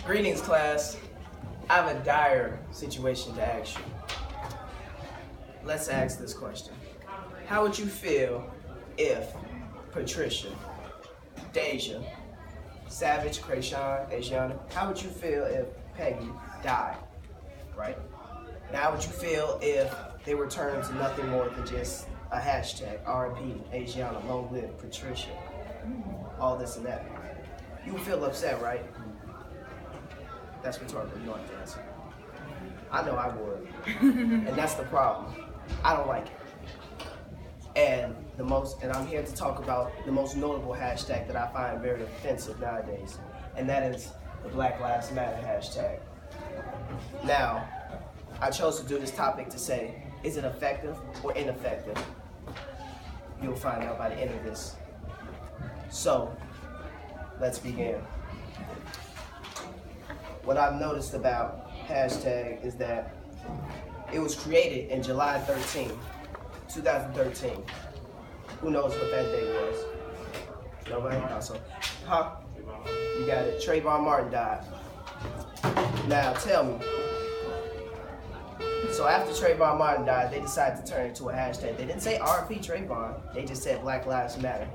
Greetings, class. I have a dire situation to ask you. Let's ask this question. How would you feel if Patricia, Deja, Savage, Krayshawn, Asiana, how would you feel if Peggy died, right? And how would you feel if they were turned to nothing more than just a hashtag, RIP, Asiana, long live Patricia, all this and that? You would feel upset, right? That's rhetorical, you don't have to answer. I know I would. And that's the problem. I don't like it. And I'm here to talk about the most notable hashtag that I find very offensive nowadays, and that is the Black Lives Matter hashtag. Now, I chose to do this topic to say, is it effective or ineffective? You'll find out by the end of this. So, let's begin. What I've noticed about hashtag is that it was created in July 13, 2013. Who knows what that day was? Nobody? Also, huh? You got it. Trayvon Martin died. Now tell me. So after Trayvon Martin died, they decided to turn it into a hashtag. They didn't say RIP Trayvon. They just said Black Lives Matter.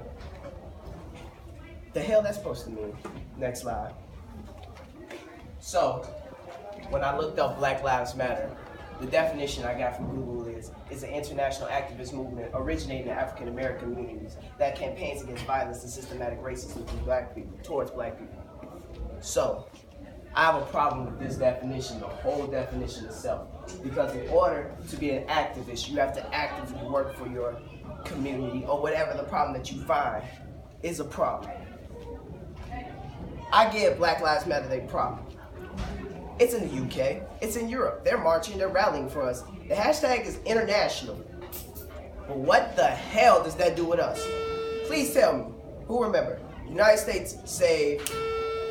The hell that's supposed to mean? Next slide. So, when I looked up Black Lives Matter, the definition I got from Google is an international activist movement originating in African American communities that campaigns against violence and systematic racism towards black people. So, I have a problem with this definition, the whole definition itself. Because in order to be an activist, you have to actively work for your community or whatever the problem that you find is a problem. I give Black Lives Matter their problem. It's in the UK, it's in Europe. They're marching, they're rallying for us. The hashtag is international. But what the hell does that do with us? Please tell me, who remember? United States say,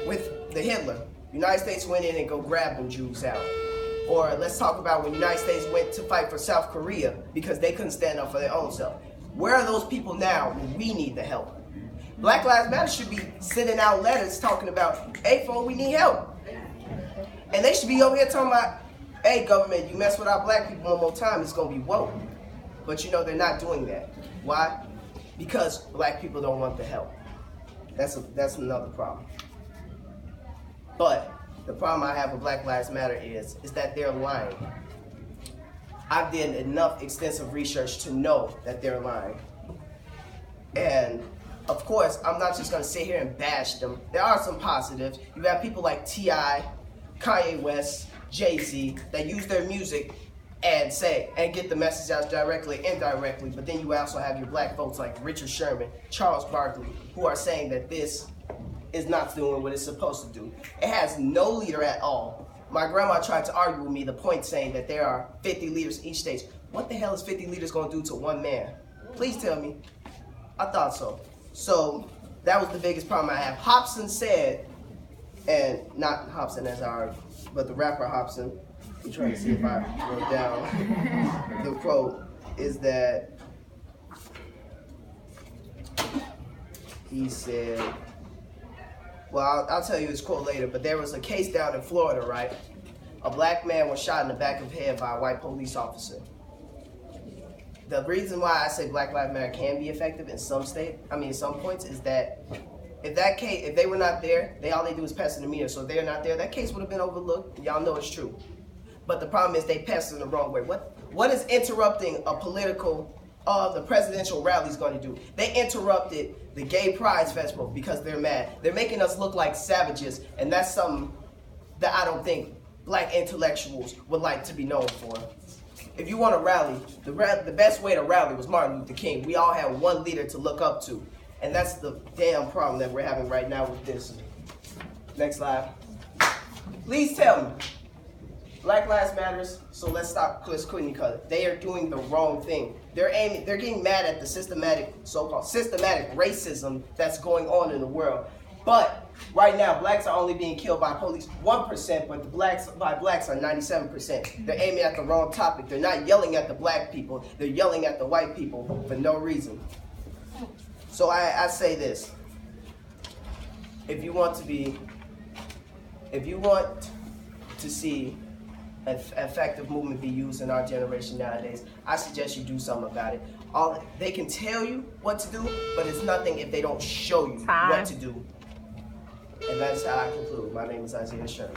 with the Hitler, United States went in and go grab them Jews out. Or let's talk about when United States went to fight for South Korea because they couldn't stand up for their own self. Where are those people now when we need the help? Black Lives Matter should be sending out letters talking about, hey, folks, we need help. And they should be over here talking about, hey, government, you mess with our black people one more time, it's going to be woke. But you know, they're not doing that. Why? Because black people don't want the help. That's another problem. But the problem I have with Black Lives Matter is that they're lying. I've done enough extensive research to know that they're lying. And of course, I'm not just going to sit here and bash them. There are some positives. You have people like T.I., Kanye West, Jay-Z, that use their music and get the message out directly, indirectly, but then you also have your black folks like Richard Sherman, Charles Barkley, who are saying that this is not doing what it's supposed to do. It has no leader at all. My grandma tried to argue with me the point saying that there are 50 leaders in each state. What the hell is 50 leaders going to do to one man? Please tell me. I thought so. So that was the biggest problem I have. Hobson said, and not Hobson as our, but the rapper Hobson, I'm trying to see if I wrote down the quote, is that he said, well, I'll tell you his quote later, but there was a case down in Florida, right? A black man was shot in the back of the head by a white police officer. The reason why I say Black Lives Matter can be effective in some points is that if they were not there, all they do is pass in the media. So if they're not there, that case would have been overlooked. Y'all know it's true. But the problem is they pass it in the wrong way. What is interrupting a the presidential rally is going to do? They interrupted the Gay Pride Festival because they're mad. They're making us look like savages, and that's something that I don't think black intellectuals would like to be known for. If you want to rally, the best way to rally was Martin Luther King. We all had one leader to look up to. And that's the damn problem that we're having right now with this. Next slide. Please tell me. Black Lives Matters, so let's stop cookie cutter. They are doing the wrong thing. They're getting mad at the so-called systematic racism that's going on in the world. But right now, blacks are only being killed by police 1%, but blacks are 97%. They're aiming at the wrong topic. They're not yelling at the black people. They're yelling at the white people for no reason. So I say this. If you want to be If you want to see effective movement be used in our generation nowadays, I suggest you do something about it. They can tell you what to do, but it's nothing if they don't show you what to do. And that's how I conclude. My name is Isaiah Sherman.